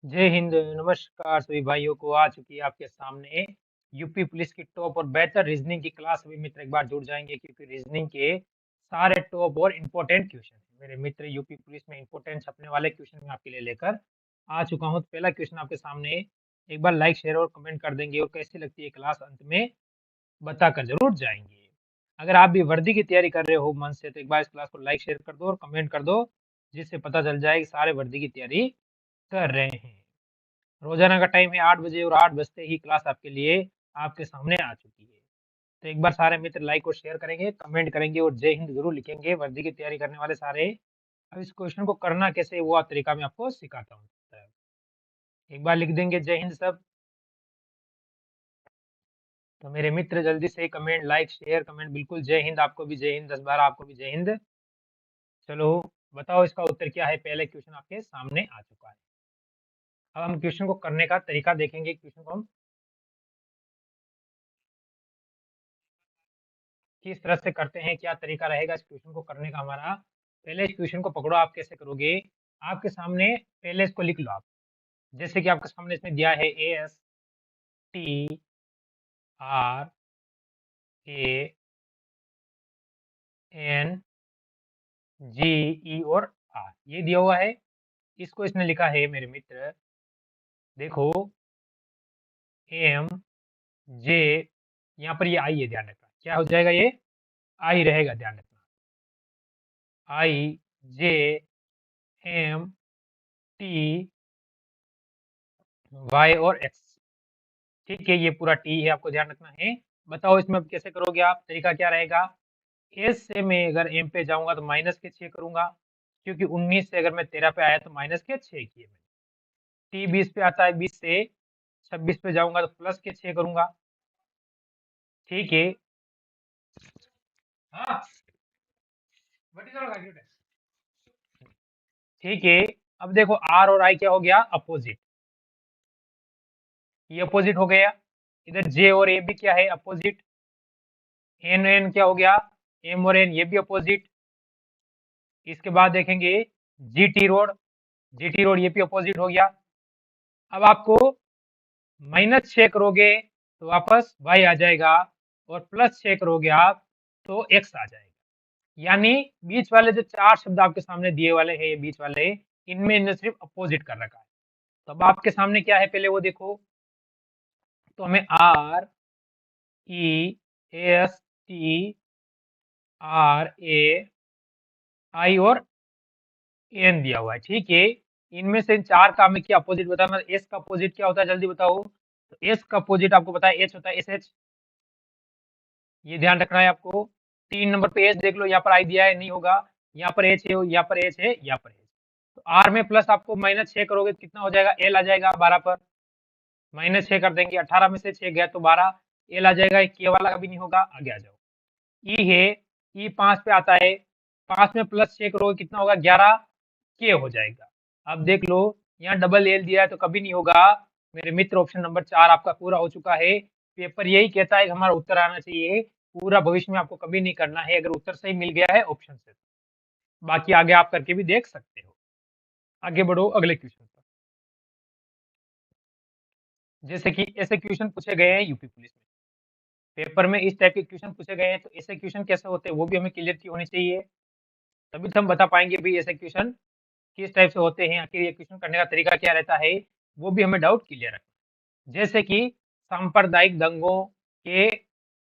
जय हिंद। नमस्कार सभी भाइयों को। आ चुकी है आपके सामने यूपी पुलिस की टॉप और बेहतर रीजनिंग की क्लास। सभी मित्र एक बार जुड़ जाएंगे क्योंकि रीजनिंग के सारे टॉप और इम्पोर्टेंट क्वेश्चन मेरे मित्र यूपी पुलिस में इम्पोर्टेंट छपने वाले क्वेश्चन में आपके लिए लेकर आ चुका हूँ। तो पहला क्वेश्चन आपके सामने, एक बार लाइक शेयर और कमेंट कर देंगे और कैसी लगती है क्लास अंत में बताकर जरूर जाएंगे। अगर आप भी वर्दी की तैयारी कर रहे हो मन से तो एक बार इस क्लास को लाइक शेयर कर दो और कमेंट कर दो, जिससे पता चल जाए कि सारे वर्दी की तैयारी कर रहे हैं। रोजाना का टाइम है 8 बजे और 8 बजते ही क्लास आपके लिए आपके सामने आ चुकी है। तो एक बार सारे मित्र लाइक और शेयर करेंगे, कमेंट करेंगे और जय हिंद जरूर लिखेंगे वर्दी की तैयारी करने वाले सारे। अब इस क्वेश्चन को करना कैसे वो तरीका मैं आपको सिखाता हूँ। एक बार लिख देंगे जय हिंद सब। तो मेरे मित्र जल्दी से कमेंट, लाइक शेयर कमेंट, बिल्कुल जय हिंद। आपको भी जय हिंद, 10 बार आपको भी जय हिंद। चलो बताओ इसका उत्तर क्या है। पहले क्वेश्चन आपके सामने आ चुका है। अब हम क्वेश्चन को करने का तरीका देखेंगे। क्वेश्चन को हम किस तरह से करते हैं, क्या तरीका रहेगा इस क्वेश्चन को करने का हमारा। पहले इस क्वेश्चन को पकड़ो। आप कैसे करोगे, आपके सामने पहले इसको लिख लो आप। जैसे कि आपके सामने इसमें दिया है ASTRANGE और R ये दिया हुआ है। इसको इसने लिखा है मेरे मित्र, देखो MJ, यहाँ पर ये आई है, ध्यान रखना क्या हो जाएगा, ये आई रहेगा, ध्यान रखना। IJMTY और X, ठीक है, ये पूरा टी है, आपको ध्यान रखना है। बताओ इसमें अब कैसे करोगे आप, तरीका क्या रहेगा। एस से मैं अगर एम पे जाऊंगा तो माइनस के 6 करूंगा, क्योंकि 19 से अगर मैं 13 पे आया तो माइनस के 6 किए मैंने। टी 20 पे आता है, 20 से 26 पे जाऊंगा तो प्लस के 6 करूंगा, ठीक है। हाँ, ठीक है। अब देखो आर और आई क्या हो गया, अपोजिट, ये अपोजिट हो गया। इधर जे और ए भी क्या है, अपोजिट। एन एन क्या हो गया, एम और एन ये भी अपोजिट। इसके बाद देखेंगे जीटी रोड ये भी अपोजिट हो गया। अब आपको -6 करोगे तो वापस y आ जाएगा, और +6 करोगे आप तो x आ जाएगा। यानी बीच वाले जो 4 शब्द आपके सामने दिए वाले हैं, ये बीच वाले, इनमें इन्हें सिर्फ अपोजिट कर रखा है। तो अब आपके सामने क्या है पहले वो देखो। तो हमें RESTRAI और एन दिया हुआ है, ठीक है। इनमें से इन 4 का हमें क्या अपोजिट बताना, एस का अपोजिट क्या होता है जल्दी बताओ। तो एस का अपोजिट आपको पता है एच होता है, एस एच, ये ध्यान रखना है आपको। 3 नंबर पे एच देख लो, यहाँ पर आई दिया है, नहीं होगा। यहाँ पर एच है, यहाँ पर एच है, यहाँ पर एच। तो आर में प्लस आपको -6 करोगे तो कितना हो जाएगा, एल आ जाएगा 12 पर। -6 कर देंगे, 18 में से 6 गया तो 12, एल आ जाएगा। के वाला का भी नहीं होगा, आगे आ जाओ। ई है, ई 5 पे आता है, 5 में +6 करोगे कितना होगा, 11 के हो जाएगा। अब देख लो यहाँ डबल एल दिया है तो कभी नहीं होगा मेरे मित्र। ऑप्शन नंबर 4 आपका पूरा हो चुका है। पेपर यही कहता है कि हमारा उत्तर आना चाहिए, पूरा भविष्य में आपको कभी नहीं करना है अगर उत्तर सही मिल गया है ऑप्शन से। बाकी आगे आप करके भी देख सकते हो। आगे बढ़ो अगले क्वेश्चन पर। जैसे कि ऐसे क्वेश्चन पूछे गए हैं यूपी पुलिस में, पेपर में इस टाइप के क्वेश्चन पूछे गए हैं, तो ऐसे क्वेश्चन कैसे होते हैं वो भी हमें क्लियर की होनी चाहिए, तभी तो हम बता पाएंगे भी ऐसे क्वेश्चन किस टाइप से होते हैं, आखिर ये क्वेश्चन करने का तरीका क्या रहता है, वो भी हमें डाउट क्लियर रखना। जैसे कि सांप्रदायिक दंगों के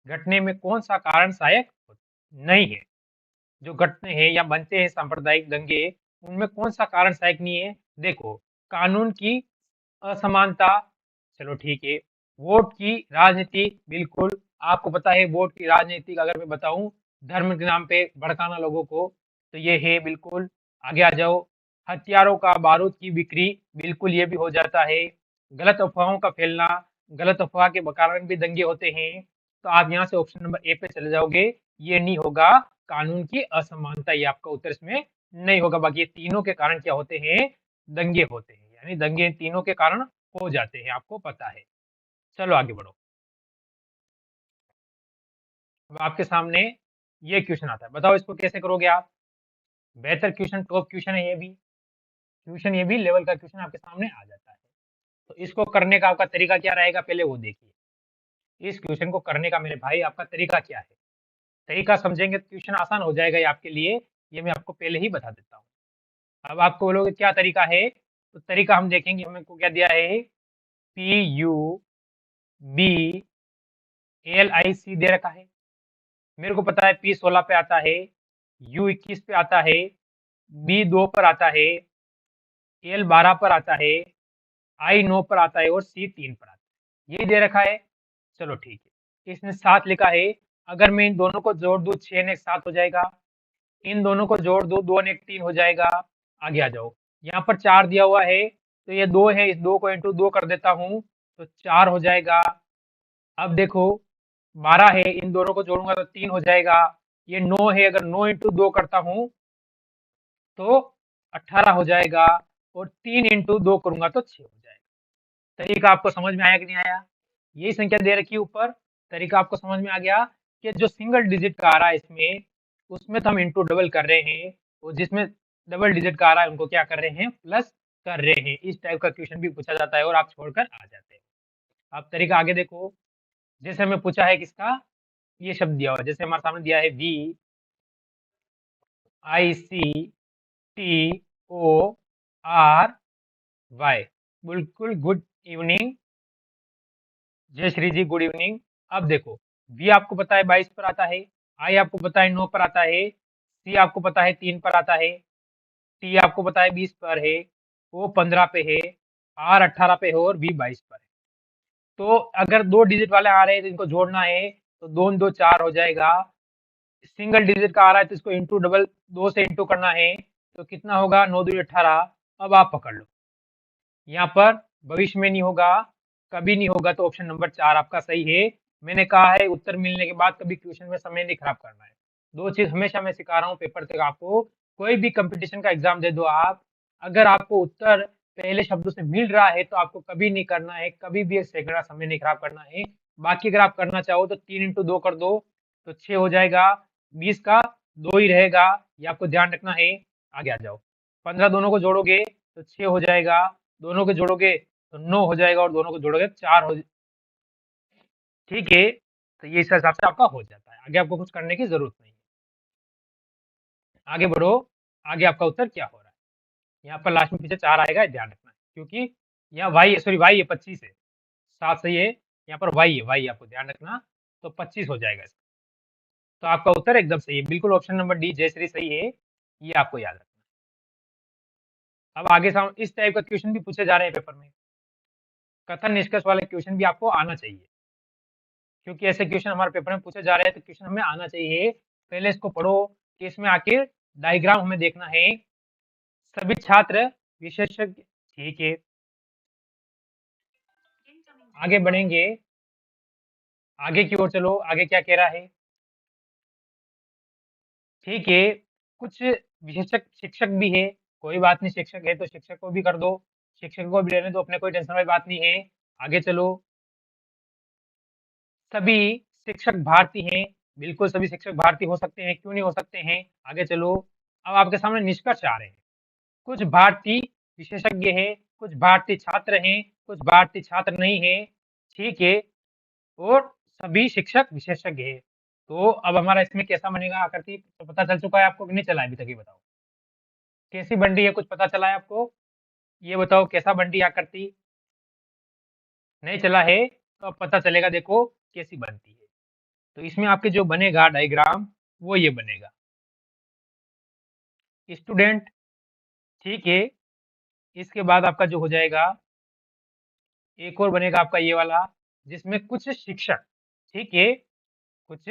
घटने में कौन सा कारण सहायक नहीं है। जो घटने हैं या बनते हैं सांप्रदायिक दंगे, उनमें कौन सा कारण सहायक नहीं है। देखो, कानून की असमानता, चलो ठीक है। वोट की राजनीति, बिल्कुल आपको पता है वोट की राजनीति अगर मैं बताऊं, धर्म के नाम पे भड़काना लोगों को, तो ये है बिल्कुल। आगे आ जाओ। हथियारों का, बारूद की बिक्री, बिल्कुल ये भी हो जाता है। गलत अफवाहों का फैलना, गलत अफवाह के कारण भी दंगे होते हैं। तो आप यहाँ से ऑप्शन नंबर ए पे चले जाओगे, ये नहीं होगा। कानून की असमानता, ये आपका उत्तर इसमें नहीं होगा। बाकी ये तीनों के कारण क्या होते हैं, दंगे होते हैं, यानी दंगे तीनों के कारण हो जाते हैं, आपको पता है। चलो आगे बढ़ो। अब आपके सामने ये क्वेश्चन आता है, बताओ इसको कैसे करोगे आप। बेहतर क्वेश्चन, टॉप क्वेश्चन है ये भी, क्वेश्चन ये भी लेवल का क्वेश्चन आपके सामने आ जाता है। तो इसको करने का आपका तरीका क्या रहेगा, पहले वो देखिए। इस क्वेश्चन को करने का मेरे भाई आपका तरीका क्या है? तरीका समझेंगे तो क्वेश्चन आसान हो जाएगा ये आपके लिए, ये मैं आपको पहले ही बता देता हूँ। अब आपको बोलोगे क्या तरीका है, तो तरीका हम देखेंगे। हमको क्या दिया है, PUBLIC दे रखा है। मेरे को पता है P 16 पे आता है, U 21 पे आता है, B 2 पर आता है, L 12 पर आता है, I 9 पर आता है और C 3 पर आता है। ये दे रखा है। चलो ठीक है, इसने 7 लिखा है। अगर मैं इन दोनों को जोड़ दूं, 6 ने 7 हो जाएगा। इन दोनों को जोड़ दो, 2 ने 3 हो जाएगा। आगे आ जाओ, यहाँ पर 4 दिया हुआ है, तो ये 2 है, इस 2 को इंटू 2 कर देता हूँ तो 4 हो जाएगा। अब देखो 12 है, इन दोनों को जोड़ूंगा तो 3 हो जाएगा। ये 9 है, अगर 9 इंटू 2 करता हूँ तो 18 हो जाएगा, और 3 इंटू 2 करूंगा तो 6 हो जाएगा। तरीका आपको समझ में आया कि नहीं आया? यही संख्या दे रखी है ऊपर, तरीका आपको समझ में आ गया कि जो सिंगल डिजिट का आ रहा है इसमें, उसमें तो हम इंटू डबल कर रहे हैं, और जिसमें डबल डिजिट का आ रहा है उनको क्या कर रहे हैं, प्लस कर रहे हैं। इस टाइप का क्वेश्चन भी पूछा जाता है और आप छोड़कर आ जाते हैं। आप तरीका आगे देखो। जैसे हमें पूछा है किसका, ये शब्द दिया हुआ है, जैसे हमारे सामने दिया है VICTORY। बिल्कुल गुड इवनिंग जय श्री जी, गुड इवनिंग। अब देखो, V आपको पता है 22 पर आता है, I आपको पता है 9 पर आता है, C आपको पता है 3 पर आता है, T आपको पता है 20 पर है, O 15 पे है, R 18 पे है और V 22 पर है। तो अगर 2 डिजिट वाले आ रहे हैं तो इनको जोड़ना है, तो 2 2 4 हो जाएगा। सिंगल डिजिट का आ रहा है तो इसको इंटू डबल 2 से इंटू करना है, तो कितना होगा, 9 2 18। अब आप पकड़ लो, यहाँ पर भविष्य में नहीं होगा, कभी नहीं होगा, तो ऑप्शन नंबर 4 आपका सही है। मैंने कहा है उत्तर मिलने के बाद कभी क्वेश्चन में समय नहीं खराब करना है। 2 चीज हमेशा मैं सिखा रहा हूँ पेपर तक आपको। कोई भी कंपटीशन का एग्जाम दे दो आप, अगर आपको उत्तर पहले शब्दों से मिल रहा है तो आपको कभी नहीं करना है, कभी भी एक सेकंड का समय नहीं खराब करना है। बाकी अगर आप करना चाहो तो 3 इंटू 2 कर दो तो 6 हो जाएगा। 20 का 2 ही रहेगा, ये आपको ध्यान रखना है। आगे आ जाओ, 15 दोनों को जोड़ोगे तो 6 हो जाएगा, दोनों को जोड़ोगे तो 9 हो जाएगा, और दोनों को जोड़ोगे तो 4 हो। ठीक है, तो ये इस हिसाब से आपका हो जाता है। आगे आपको कुछ करने की जरूरत नहीं है। आगे बढ़ो, आगे आपका उत्तर क्या हो रहा है। यहाँ पर लास्ट में पीछे 4 आएगा, ये ध्यान रखना है, क्योंकि यहाँ वाई, सॉरी वाई है 25 है, 7 सही है, यहाँ पर वाई है, वाई आपको ध्यान रखना, तो 25 हो जाएगा इसका। तो आपका उत्तर एकदम सही है, बिल्कुल ऑप्शन नंबर डी जयश्री सही है, ये आपको याद रखना है। अब आगे इस टाइप का क्वेश्चन भी पूछे जा रहे हैं पेपर में, कथन निष्कर्ष वाले क्वेश्चन भी आपको आना चाहिए, क्योंकि ऐसे क्वेश्चन हमारे पेपर में पूछे जा रहे हैं तो क्वेश्चन हमें आना चाहिए। पहले इसको पढ़ो कि इसमें आखिर डायग्राम हमें देखना है। सभी छात्र विशेषज्ञ, ठीक है, आगे बढ़ेंगे, आगे की ओर चलो, आगे क्या कह रहा है। ठीक है, कुछ विशेषज्ञ शिक्षक भी है, कोई बात नहीं, शिक्षक है तो शिक्षक को भी कर दो, शिक्षक को भी लेने दो, अपने कोई टेंशन वाली बात नहीं है। आगे चलो, सभी शिक्षक भारतीय हैं, बिल्कुल सभी शिक्षक भारतीय हो सकते हैं, क्यों नहीं हो सकते हैं। आगे चलो, अब आपके सामने निष्कर्ष आ रहे हैं। कुछ भारतीय विशेषज्ञ हैं, कुछ भारतीय छात्र हैं, कुछ भारतीय छात्र नहीं है, ठीक है, और सभी शिक्षक विशेषज्ञ हैं। तो अब हमारा इसमें कैसा बनेगा आकृति, तो पता चल चुका है आपको कि नहीं चला है अभी तक, ये बताओ कैसी बन रही है, कुछ पता चला है आपको? ये बताओ कैसा बन रही है आकृति, नहीं चला है तो अब पता चलेगा, देखो कैसी बनती है। तो इसमें आपके जो बनेगा डायग्राम, वो ये बनेगा स्टूडेंट, ठीक है। इसके बाद आपका जो हो जाएगा, एक और बनेगा आपका ये वाला, जिसमें कुछ शिक्षक, ठीक है, कुछ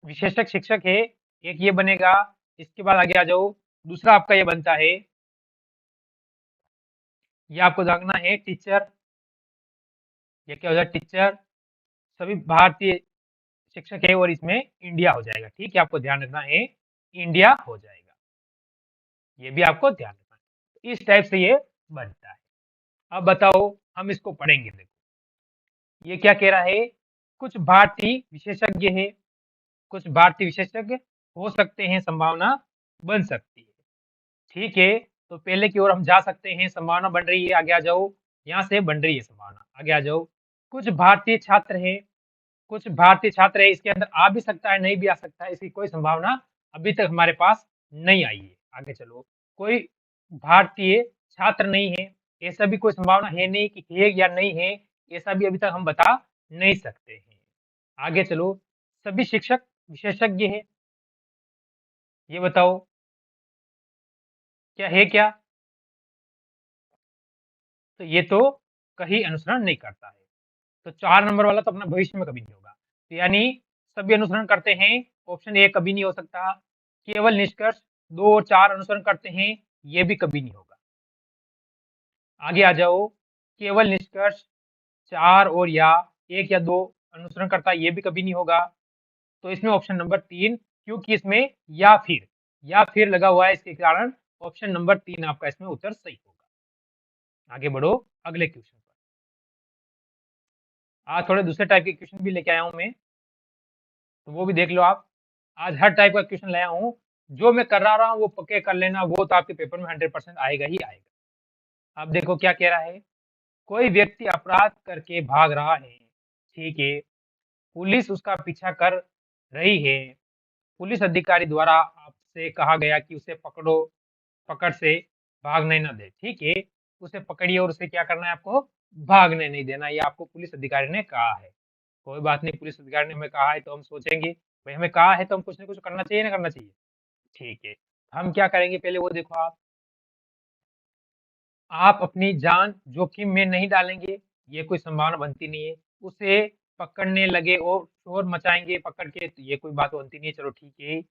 विशेषज्ञ शिक्षक है, एक ये बनेगा। इसके बाद आगे आ जाओ, दूसरा आपका ये बनता है, ये आपको देखना है टीचर, ये क्या हो जाएगा, टीचर, सभी भारतीय शिक्षक है, और इसमें इंडिया हो जाएगा, ठीक है, आपको ध्यान रखना है, इंडिया हो जाएगा, ये भी आपको ध्यान रखना है। इस टाइप से ये बनता है। अब बताओ, हम इसको पढ़ेंगे, देखो ये क्या कह रहा है, कुछ भारतीय विशेषज्ञ है, कुछ भारतीय विशेषज्ञ हो सकते हैं, संभावना बन सकती है, ठीक है। तो पहले की ओर हम जा सकते हैं, संभावना बन रही है, आगे आ जाओ। यहाँ से बन रही है संभावना, आगे आ जाओ। कुछ भारतीय छात्र हैं, कुछ भारतीय छात्र है, इसके अंदर आ भी सकता है, नहीं भी आ सकता है, इसकी कोई संभावना अभी तक हमारे पास नहीं आई है। आगे चलो, कोई भारतीय छात्र नहीं है, ऐसा भी कोई संभावना है नहीं कि है या नहीं है, ऐसा भी अभी तक हम बता नहीं सकते हैं। आगे चलो, सभी शिक्षक विशेषज्ञ है, ये बताओ क्या है क्या? तो ये तो कहीं अनुसरण नहीं करता है। तो 4 नंबर वाला तो अपना भविष्य में कभी नहीं होगा। तो यानी सभी अनुसरण करते हैं, ऑप्शन ए कभी नहीं हो सकता। केवल निष्कर्ष 2 और 4 अनुसरण करते हैं, ये भी कभी नहीं होगा। आगे आ जाओ, केवल निष्कर्ष 4 और या 1 या 2 अनुसरण करता है, ये भी कभी नहीं होगा। तो इसमें ऑप्शन नंबर 3, क्योंकि इसमें या फिर लगा हुआ है, इसके कारण ऑप्शन नंबर 3 आपका इसमें उत्तर सही होगा। आगे बढ़ो अगले क्वेश्चन पर। आज थोड़े दूसरे टाइप के क्वेश्चन भी लेके आया हूं मैं, तो वो भी देख लो आप। आज हर टाइप का क्वेश्चन लाया हूं, जो मैं कर रहा हूं वो पक्के कर लेना, वो तो आपके पेपर में 100% आएगा ही आएगा। अब देखो क्या कह रहा है, कोई व्यक्ति अपराध करके भाग रहा है, ठीक है, पुलिस उसका पीछा कर रही है, पुलिस अधिकारी द्वारा आपसे कहा गया कि उसे पकड़ो, पकड़ से भागने न दे, ठीक है, उसे पकड़िए और उसे क्या करना है आपको, भागने नहीं देना, ये आपको पुलिस अधिकारी ने कहा है। कोई बात नहीं, पुलिस अधिकारी ने हमें कहा है तो हम सोचेंगे, भाई हमें कहा है तो हम कुछ ना कुछ करना चाहिए ना करना चाहिए, ठीक है। हम क्या करेंगे पहले वो देखो आप अपनी जान जोखिम में नहीं डालेंगे, ये कोई संभावना बनती नहीं है। उसे पकड़ने लगे और शोर मचाएंगे पकड़ के, तो ये कोई बात बनती नहीं है, चलो ठीक है।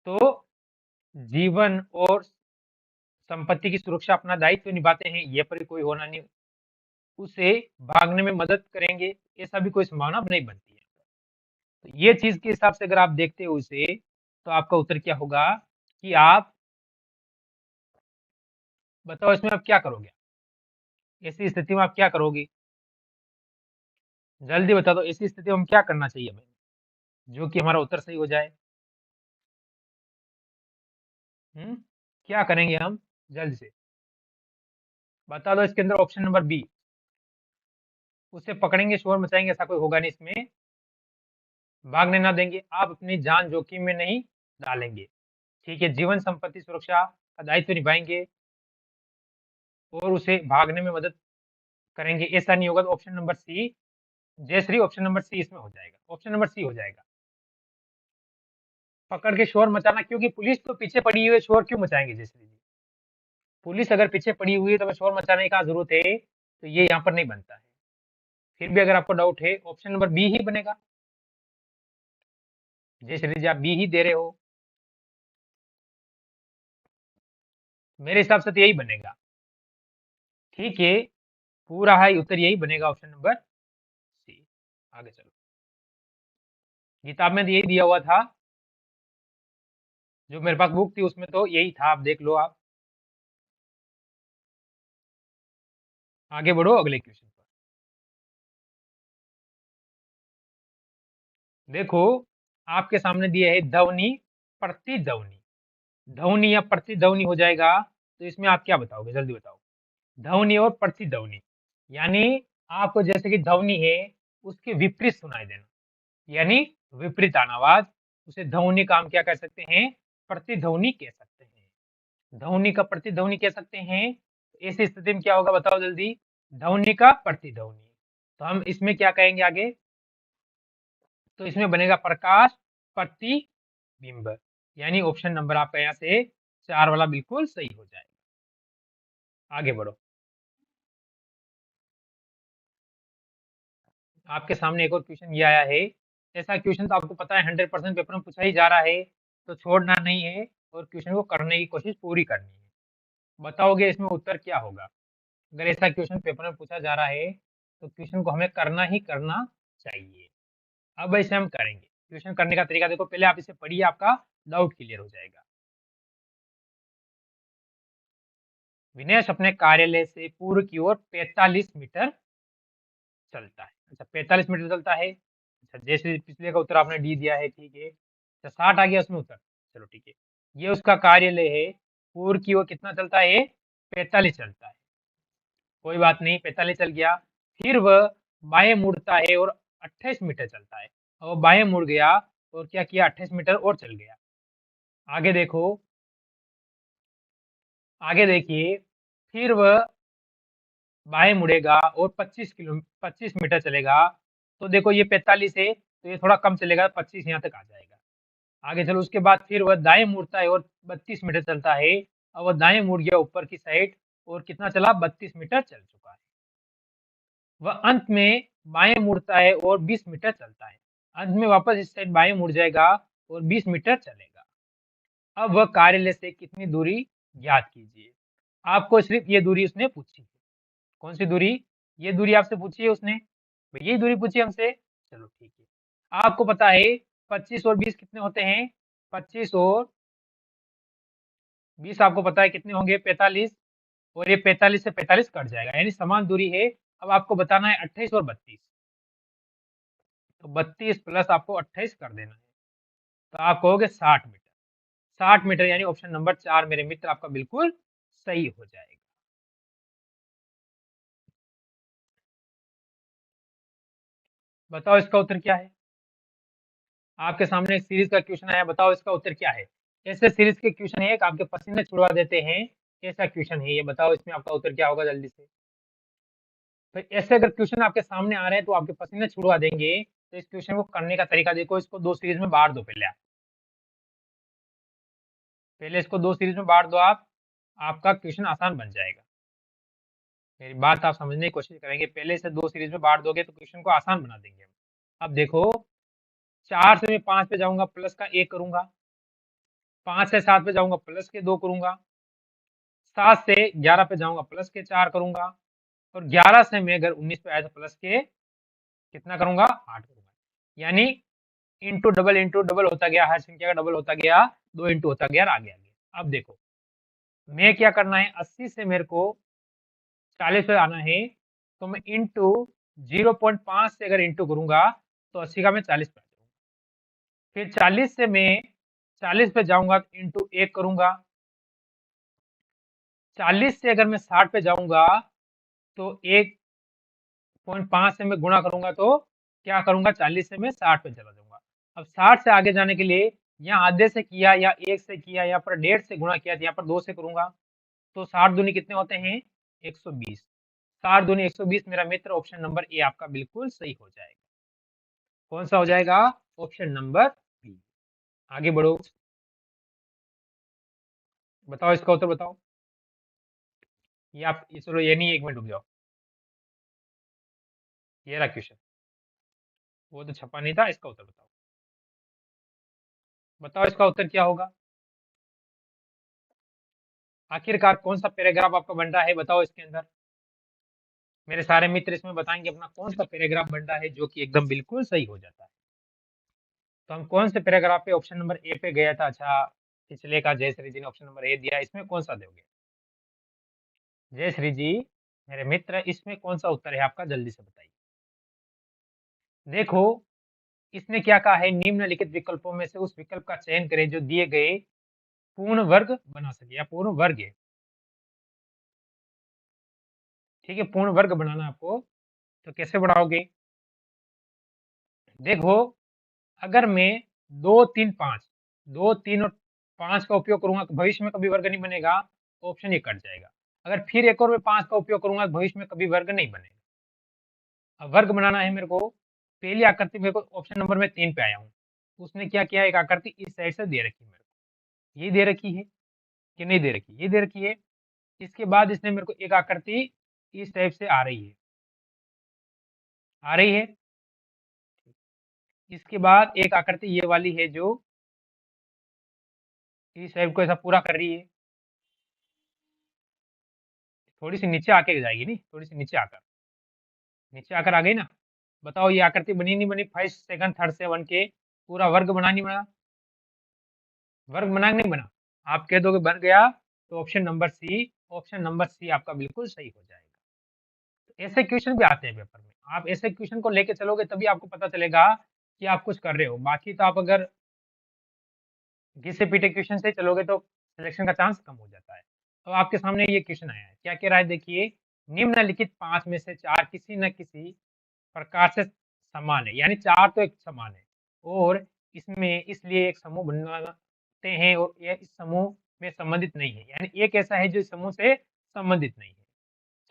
तो जीवन और संपत्ति की सुरक्षा अपना दायित्व निभाते हैं, ये पर कोई होना नहीं। उसे भागने में मदद करेंगे, ऐसा भी कोई संभावना नहीं बनती है। तो ये चीज के हिसाब से अगर आप देखते हो इसे, तो आपका उत्तर क्या होगा कि आप बताओ इसमें आप क्या करोगे, ऐसी स्थिति में आप क्या करोगे, जल्दी बता दो, ऐसी स्थिति में हम क्या करना चाहिए हमें, जो कि हमारा उत्तर सही हो जाए। क्या करेंगे हम, जल्द से बता दो। इसके अंदर ऑप्शन नंबर बी, उसे पकड़ेंगे शोर मचाएंगे, ऐसा कोई होगा नहीं इसमें, भागने ना देंगे, आप अपनी जान जोखिम में नहीं डालेंगे, ठीक है, जीवन संपत्ति सुरक्षा का दायित्व निभाएंगे और उसे भागने में मदद करेंगे, ऐसा नहीं होगा। तो option number C, Jayshree option number C इसमें हो जाएगा, ऑप्शन नंबर सी हो जाएगा। पकड़ के शोर मचाना, क्योंकि पुलिस तो पीछे पड़ी हुई है, शोर क्यों मचाएंगे जयश्री जी, पुलिस अगर पीछे पड़ी हुई है तो हमें शोर मचाने की क्या जरूरत है, तो ये यहाँ पर नहीं बनता है। फिर भी अगर आपको डाउट है, ऑप्शन नंबर बी ही बनेगा। जयश्री जी आप बी ही दे रहे हो, मेरे हिसाब से तो यही बनेगा, ठीक है, पूरा है उत्तर यही बनेगा, ऑप्शन नंबर सी। आगे चलो, किताब में तो यही दिया हुआ था, जो मेरे पास बुक थी उसमें तो यही था, आप देख लो आप। आगे बढ़ो अगले क्वेश्चन पर। देखो आपके सामने दिए है ध्वनि प्रतिध्वनि, ध्वनि या प्रतिध्वनि हो जाएगा, तो इसमें आप क्या बताओगे, जल्दी बताओ। ध्वनि और प्रतिध्वनि, यानी आपको जैसे कि ध्वनि है उसके विपरीत सुनाई देना, यानी विपरीत आवाज, उसे ध्वनि का हम क्या कह सकते हैं, प्रतिध्वनि कह सकते हैं। ध्वनि का प्रतिध्वनि कह सकते हैं, ऐसी स्थिति में क्या होगा बताओ जल्दी, ध्वनि का प्रतिध्वनि, तो हम इसमें क्या कहेंगे आगे, तो इसमें बनेगा प्रकाश प्रतिबिंब, यानी ऑप्शन नंबर आपका यहाँ से 4 वाला बिल्कुल सही हो जाएगा। आगे बढ़ो, आपके सामने एक और क्वेश्चन ये आया है, ऐसा क्वेश्चन तो आपको पता है 100% पेपर में पूछा ही जा रहा है, तो छोड़ना नहीं है और क्वेश्चन को करने की कोशिश पूरी करनी है। बताओगे इसमें उत्तर क्या होगा, अगर ऐसा क्वेश्चन पेपर में पूछा जा रहा है तो क्वेश्चन को हमें करना ही करना चाहिए। अब इसे हम करेंगे, क्वेश्चन करने का तरीका देखो, पहले आप इसे पढ़िए, आपका डाउट क्लियर हो जाएगा। विनेश अपने कार्यालय से पूर्व की ओर 45 मीटर चलता है, अच्छा 45 मीटर चलता है, अच्छा जैसे पिछले का उत्तर आपने डी दिया है, ठीक है, अच्छा 60 आ गया उसमें उत्तर, चलो ठीक है, ये उसका कार्यालय है, पूर्व की ओर कितना चलता है? 45 चलता है। कोई बात नहीं, 45 चल गया। फिर वह बाएं मुड़ता है और 28 मीटर चलता है। और बाएं मुड़ गया और क्या किया? 28 मीटर और चल गया। आगे देखो, आगे देखिए, फिर वह बाएं मुड़ेगा और 25 मीटर चलेगा। तो देखो ये 45 है, तो ये थोड़ा कम चलेगा, 25 यहाँ तक आ जाएगा। आगे चलो, उसके बाद फिर वह दाएं मुड़ता है और 32 मीटर चलता है। और वह दाएं मुड़ गया ऊपर की साइड और कितना चला? 32 मीटर चल चुका है। वह अंत में बाएं मुड़ता है और 20 मीटर चलता है। अंत में वापस इस साइड बाएं मुड़ जाएगा और 20 मीटर चलेगा। अब वह कार्यालय से कितनी दूरी ज्ञात कीजिए। आपको सिर्फ ये दूरी उसने पूछी है। कौन सी दूरी? ये दूरी आपसे पूछी है उसने, भाई यही दूरी पूछी है हमसे। चलो ठीक है, आपको पता है 25 और 20 कितने होते हैं? 25 और 20 आपको पता है कितने होंगे? 45। और ये 45 से 45 कट जाएगा, यानी समान दूरी है। अब आपको बताना है 28 और 32। तो 32 प्लस आपको 28 कर देना है, तो आप कहोगे 60 मीटर। 60 मीटर यानी ऑप्शन नंबर 4 मेरे मित्र आपका बिल्कुल सही हो जाएगा। बताओ इसका उत्तर क्या है? आपके सामने एक सीरीज का क्वेश्चन आया, बताओ इसका उत्तर क्या है? ऐसे सीरीज के क्वेश्चन है, आपके पसीने छुड़वा देते हैं, ऐसा क्वेश्चन है ये। बताओ इसमें आपका उत्तर क्या होगा जल्दी से। तो ऐसे अगर क्वेश्चन आपके सामने आ रहे हैं तो आपके पसीने छुड़वा देंगे। तो इस क्वेश्चन को करने का तरीका देखो, इसको दो सीरीज में बांट दो। पहले आप, पहले इसको दो सीरीज में बांट दो आप, आपका क्वेश्चन आसान बन जाएगा। मेरी बात आप समझने की कोशिश करेंगे, पहले से दो सीरीज में बांट दोगे तो क्वेश्चन को आसान बना देंगे हम। अब देखो, 4 से मैं 5 पे जाऊंगा, प्लस का 1 करूंगा। 5 से 7 पे जाऊंगा, प्लस के 2 करूंगा। 7 से 11 पे जाऊंगा, प्लस के 4 करूंगा। और 11 से मैं अगर 19 पे आया तो प्लस के कितना करूंगा? 8 करूंगा। यानी इंटू डबल होता गया, हर संख्या का डबल होता गया, 2 इंटू होता गया और आगे आगे। अब देखो, मैं क्या करना है, 80 से मेरे को 40 पे आना है। तो मैं इंटू 0.5 से अगर इंटू करूंगा तो 80 का मैं 40 पे आ जाऊंगा। फिर 40 से मैं 40 पे जाऊंगा तो इंटू 1 करूंगा। 40 से अगर मैं 60 पे जाऊंगा तो 1.5 से मैं गुणा करूंगा, तो क्या करूंगा? 40 से मैं 60 पे चला जाऊंगा। अब 60 से आगे जाने के लिए यहाँ आधे से किया या 1 से किया, यहाँ पर 1.5 से गुणा किया, तो यहाँ पर 2 से करूंगा। तो 60 दूनी कितने होते हैं? 120। 60 दूनी 120 मेरा मित्र, ऑप्शन नंबर ए आपका बिल्कुल सही हो जाएगा। कौन सा हो जाएगा? Option number B. आगे बढ़ो, बताओ इसका उत्तर बताओ। ये आप, चलो ये नहीं, 1 मिनट रुक जाओ। ये रहा क्वेश्चन, वो तो छपा नहीं था, इसका उत्तर बताओ। बताओ इसका उत्तर क्या होगा? आखिरकार कौन सा पैराग्राफ आपका बन रहा है? बताओ इसके अंदर। मेरे सारे मित्र इसमें बताएंगे अपना कौन सा पैराग्राफ बन रहा है जो कि एकदम बिल्कुल सही हो जाता है। तो हम कौन से पैराग्राफ पे? ऑप्शन नंबर ए पे गया था। अच्छा, पिछले का जयश्री जी ने ऑप्शन नंबर ए दिया, इसमें कौन सा दोगे? जयश्री जी, मेरे मित्र, इसमें कौन सा उत्तर है आपका? जल्दी से बताइए। देखो, इसने क्या कहा है, निम्नलिखित विकल्पों में से उस विकल्प का चयन करें जो दिए गए पूर्ण वर्ग बना सके, या पूर्ण वर्ग है। ठीक है, पूर्ण वर्ग बनाना आपको, तो कैसे बनाओगे? देखो, अगर मैं 2 3 5, 2 3 और 5 का उपयोग करूंगा तो भविष्य में कभी वर्ग नहीं बनेगा, ऑप्शन ये कट जाएगा। अगर फिर एक और मैं 5 का उपयोग करूंगा तो भविष्य में कभी वर्ग नहीं बनेगा। अब वर्ग बनाना है मेरे को, पहली आकृति मेरे को ऑप्शन नंबर में 3 पे आया हूँ। उसने क्या किया, एक आकृति इस साइड से दे रखी है मेरे को, ये दे रखी है कि नहीं दे रखी? ये दे रखी है। इसके बाद इसने मेरे को एक आकृति इस टाइप से आ रही है, आ रही है। इसके बाद एक आकृति ये वाली है जो इस टाइप को ऐसा पूरा कर रही है। थोड़ी सी नीचे आके जाएगी, नहीं थोड़ी सी नीचे आकर, नीचे आकर आ गई ना। बताओ ये आकृति बनी नहीं बनी? फर्स्ट सेकंड थर्ड से वन के पूरा वर्ग बना नहीं बना? वर्ग बना नहीं बना? आप कह दोगे बन गया, तो option number C, option number C आपका बिल्कुल सही हो जाएगा। तो ऐसे क्वेश्चन भी आते हैं पेपर में, आप ऐसे क्वेश्चन को लेके चलोगे तभी आपको पता चलेगा कि आप कुछ कर रहे हो। बाकी तो आप अगर घिसे पीटे क्वेश्चन से चलोगे तो सिलेक्शन का चांस कम हो जाता है। तो आपके सामने ये क्वेश्चन आया है, क्या कह रहा है देखिए, निम्नलिखित 5 में से 4 किसी न किसी प्रकार से समान है, यानी 4 तो एक समान है और इसमें इसलिए एक समूह बनाते हैं और ये इस समूह में संबंधित नहीं है, यानी एक ऐसा है जो इस समूह से संबंधित नहीं है।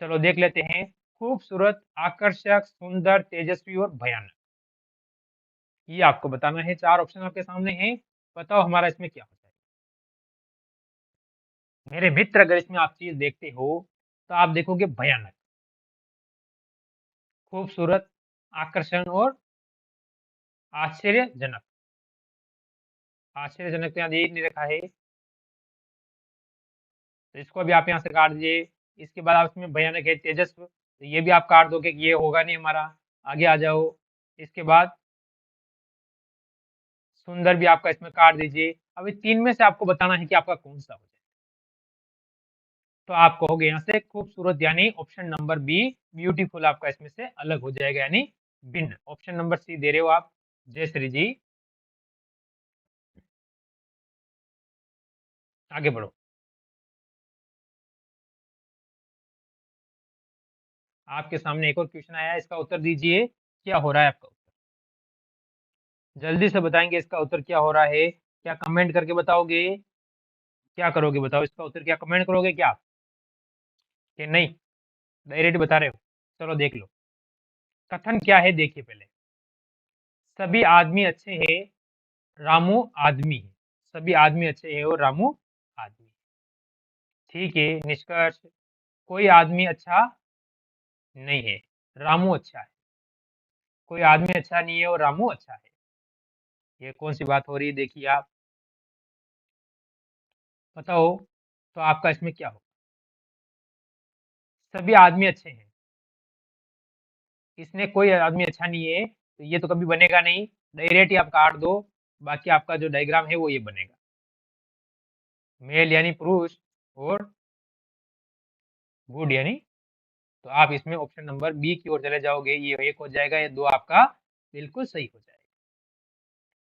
चलो देख लेते हैं, खूबसूरत, आकर्षक, सुंदर, तेजस्वी और भयानक। ये आपको बताना है, 4 ऑप्शन आपके सामने हैं, बताओ हमारा इसमें क्या होता है। मेरे मित्र अगर इसमें आप चीज़ देखते हो, तो आप देखोगे भयानक, खूबसूरत, आकर्षण और आश्चर्यजनक। आश्चर्यजनक तो यहाँ दे ही नहीं रखा है, तो इसको भी आप यहाँ से काट दीजिए। इसके बाद आप इसमें भयानक है, तेजस्व, तो ये भी आप काट दोगे कि ये होगा नहीं हमारा। आगे आ जाओ, इसके बाद सुंदर भी आपका इसमें काट दीजिए। अब इस 3 में से आपको बताना है कि आपका कौन-सा हो जाए। तो आप कहोगे यहाँ से खूबसूरत, यानी ऑप्शन नंबर बी, ब्यूटीफुल आपका इसमें से अलग हो जाएगा, यानी भिन्न। ऑप्शन नंबर सी दे रहे हो आप जयश्री जी, आगे बढ़ो। आपके सामने एक और क्वेश्चन आया है, इसका उत्तर दीजिए, क्या हो रहा है आपका उत्तर? जल्दी से बताएंगे इसका उत्तर क्या हो रहा है, क्या कमेंट करके बताओगे? क्या करोगे बताओ, इसका उत्तर क्या कमेंट करोगे क्या आप? कि नहीं, डायरेक्ट बता रहे हो? चलो देख लो, कथन क्या है देखिए पहले। सभी आदमी अच्छे हैं, रामू आदमी है। सभी आदमी अच्छे हैं और रामू आदमी है। ठीक है, निष्कर्ष, कोई आदमी अच्छा नहीं है, रामू अच्छा है। कोई आदमी अच्छा नहीं है और रामू अच्छा है। ये कौन सी बात हो रही है देखिए आप, बताओ तो आपका इसमें क्या हो? सभी आदमी अच्छे हैं, इसमें कोई आदमी अच्छा नहीं है, तो ये तो कभी बनेगा नहीं, डायरेक्ट ही आप काट दो। बाकी आपका जो डायग्राम है वो ये बनेगा, मेल यानी पुरुष और गुड यानी, तो आप इसमें ऑप्शन नंबर बी की ओर चले जाओगे, ये एक हो जाएगा, ये दो आपका बिल्कुल सही हो जाएगा।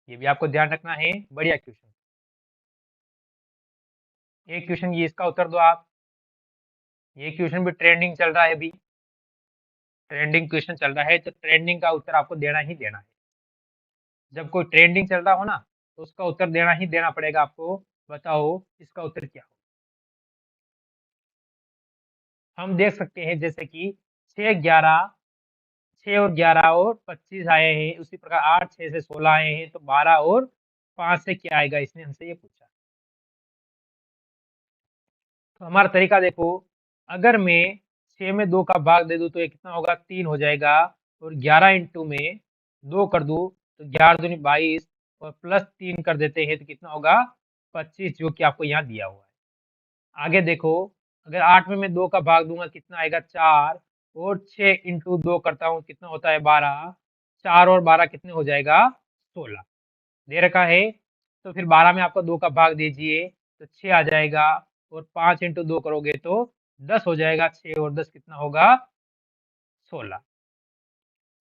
ये भी आपको ध्यान रखना है, बढ़िया क्वेश्चन। एक क्वेश्चन ये इसका उत्तर दो आप, ये क्वेश्चन भी ट्रेंडिंग चल रहा है अभी, ट्रेंडिंग क्वेश्चन चल रहा है, तो ट्रेंडिंग का उत्तर आपको देना ही देना है। जब कोई ट्रेंडिंग चल रहा हो ना, तो उसका उत्तर देना ही देना पड़ेगा आपको। बताओ इसका उत्तर क्या हो? हम देख सकते हैं जैसे कि 6 11, 6 और 11 और 25 आए हैं, उसी प्रकार 8 6 से 16 आए हैं, तो 12 और 5 से क्या आएगा, इसने हमसे ये पूछा। तो हमारा तरीका देखो, अगर मैं 6 में 2 का भाग दे दूं तो ये कितना होगा, 3 हो जाएगा, और 11 इंटू में 2 कर दूं तो 11 दूनी 22 और प्लस 3 कर देते हैं तो कितना होगा, 25, जो कि आपको यहाँ दिया हुआ है। आगे देखो, अगर 8 में मैं 2 का भाग दूंगा कितना आएगा, 4, और 6 इंटू 2 करता हूँ कितना होता है, 12, 4 और 12 कितने हो जाएगा, 16 दे रखा है। तो फिर 12 में आपको 2 का भाग दीजिए तो 6 आ जाएगा, और 5 इंटू 2 करोगे तो 10 हो जाएगा, 6 और 10 कितना होगा, 16,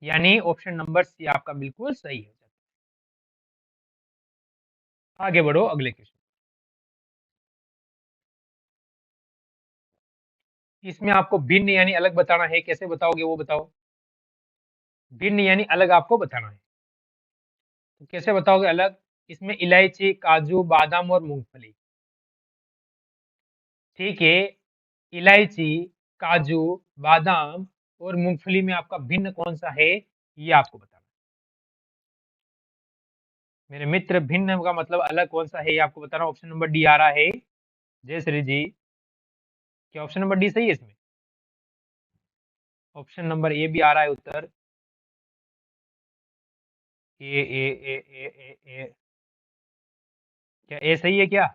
यानी ऑप्शन नंबर सी आपका बिल्कुल सही हो जाता है। आगे बढ़ो अगले क्वेश्चन। इसमें आपको भिन्न यानी अलग बताना है, कैसे बताओगे वो बताओ। भिन्न यानी अलग आपको बताना है, तो कैसे बताओगे अलग? इसमें इलायची, काजू, बादाम और मूंगफली। ठीक है, इलायची, काजू, बादाम और मूंगफली में आपका भिन्न कौन सा है, ये आपको बताना है। मेरे मित्र, भिन्न का मतलब अलग कौन सा है ये आपको बताना। ऑप्शन नंबर डी आ रहा है जयश्री जी, क्या ऑप्शन नंबर डी सही है इसमें? ऑप्शन नंबर ए भी आ रहा है उत्तर, ए, क्या ए सही है क्या?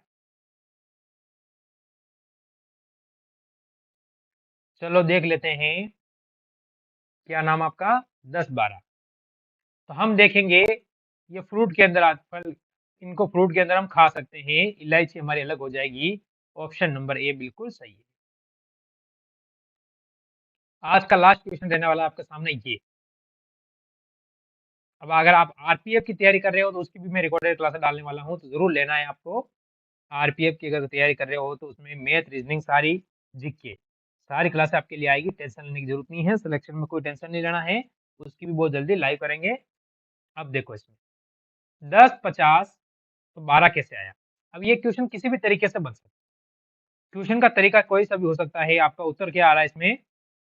चलो देख लेते हैं, क्या नाम आपका, 10 12। तो हम देखेंगे, ये फ्रूट के अंदर फल, इनको फ्रूट के अंदर हम खा सकते हैं, इलायची हमारी अलग हो जाएगी। ऑप्शन नंबर ए बिल्कुल सही है। आज का लास्ट क्वेश्चन रहने वाला है आपके सामने ये। अब अगर आप आरपीएफ की तैयारी कर रहे हो तो उसकी भी मैं रिकॉर्डेड क्लास डालने वाला हूँ, तो जरूर लेना है आपको। आरपीएफ की अगर तैयारी कर रहे हो तो उसमें मैथ, रीजनिंग सारी जीके सारी क्लासें आपके लिए आएगी, टेंशन लेने की जरूरत नहीं है, सिलेक्शन में कोई टेंशन नहीं लेना है, उसकी भी बहुत जल्दी लाइव करेंगे। अब देखो इसमें 10, 50 तो 12 कैसे आया? अब ये क्वेश्चन किसी भी तरीके से बन सकता है, क्वेश्चन का तरीका कोई सा भी हो सकता है। आपका उत्तर क्या आ रहा है इसमें,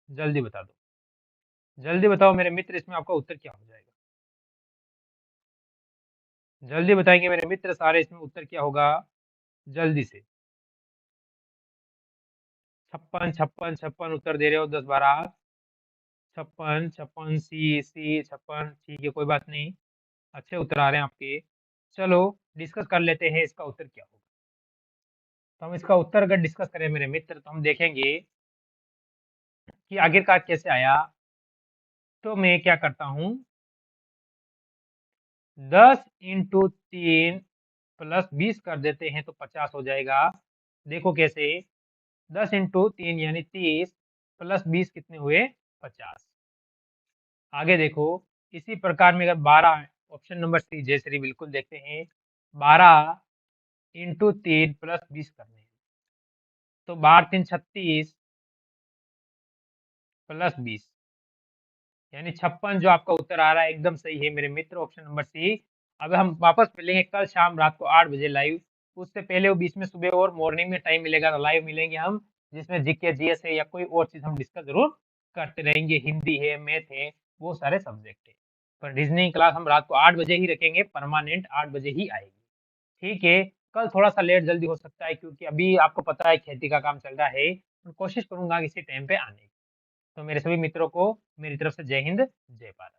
जल्दी बता दो, जल्दी बताओ मेरे मित्र, इसमें आपका उत्तर क्या हो जाएगा? जल्दी बताएंगे मेरे मित्र सारे, इसमें उत्तर क्या होगा जल्दी से। 56 56 56 उत्तर दे रहे हो, 10 12 56 56 सी सी 56, ठीक है कोई बात नहीं, अच्छे उत्तर आ रहे हैं आपके। चलो डिस्कस कर लेते हैं इसका उत्तर क्या होगा। तो हम इसका उत्तर अगर डिस्कस करें मेरे मित्र, तो हम देखेंगे कि आखिरकार कैसे आया। तो मैं क्या करता हूँ, 10 इंटू 3 प्लस 20 कर देते हैं तो 50 हो जाएगा। देखो कैसे, 10 इंटू 3 यानी 30 प्लस 20 कितने हुए, 50। आगे देखो, इसी प्रकार में अगर 12, ऑप्शन नंबर सी जयश्री, बिल्कुल देखते हैं, 12 इंटू 3 प्लस 20 करने हैं तो 12 3 36 प्लस 20 यानी 56 जो आपका उत्तर आ रहा है एकदम सही है मेरे मित्र, ऑप्शन नंबर सी। अब हम वापस मिलेंगे कल शाम रात को 8 बजे लाइव, उससे पहले वो बीच में सुबह और मॉर्निंग में टाइम मिलेगा तो लाइव मिलेंगे हम, जिसमें जीके जीएस है या कोई और चीज हम डिस्कस जरूर करते रहेंगे, हिंदी है, मैथ है, वो सारे सब्जेक्ट है। पर रीजनिंग क्लास हम रात को 8 बजे ही रखेंगे, परमानेंट 8 बजे ही आएगी। ठीक है, कल थोड़ा सा लेट जल्दी हो सकता है क्योंकि अभी आपको पता है खेती का काम चल रहा है, तो कोशिश करूंगा इसी टाइम पे आने की। तो मेरे सभी मित्रों को मेरी तरफ से जय हिंद, जय भारत।